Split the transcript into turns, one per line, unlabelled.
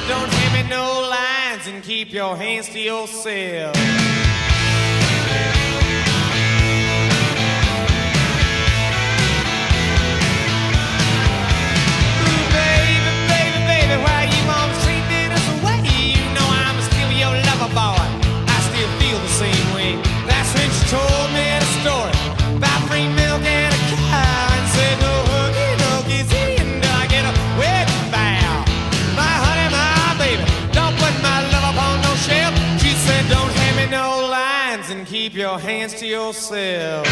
don't hand me no lines and keep your hands to yourself. Ooh, baby, baby, baby, why you want to treat me this way? You know I'm still your lover, boy. I still feel the same way. That's when she told me the story about free milk and a cow and said, no hooky, no kissy, and I get a wedding vow. My honey, my baby, don't put my love upon no shelf. She said, don't hand me no lines and keep your hands to yourself.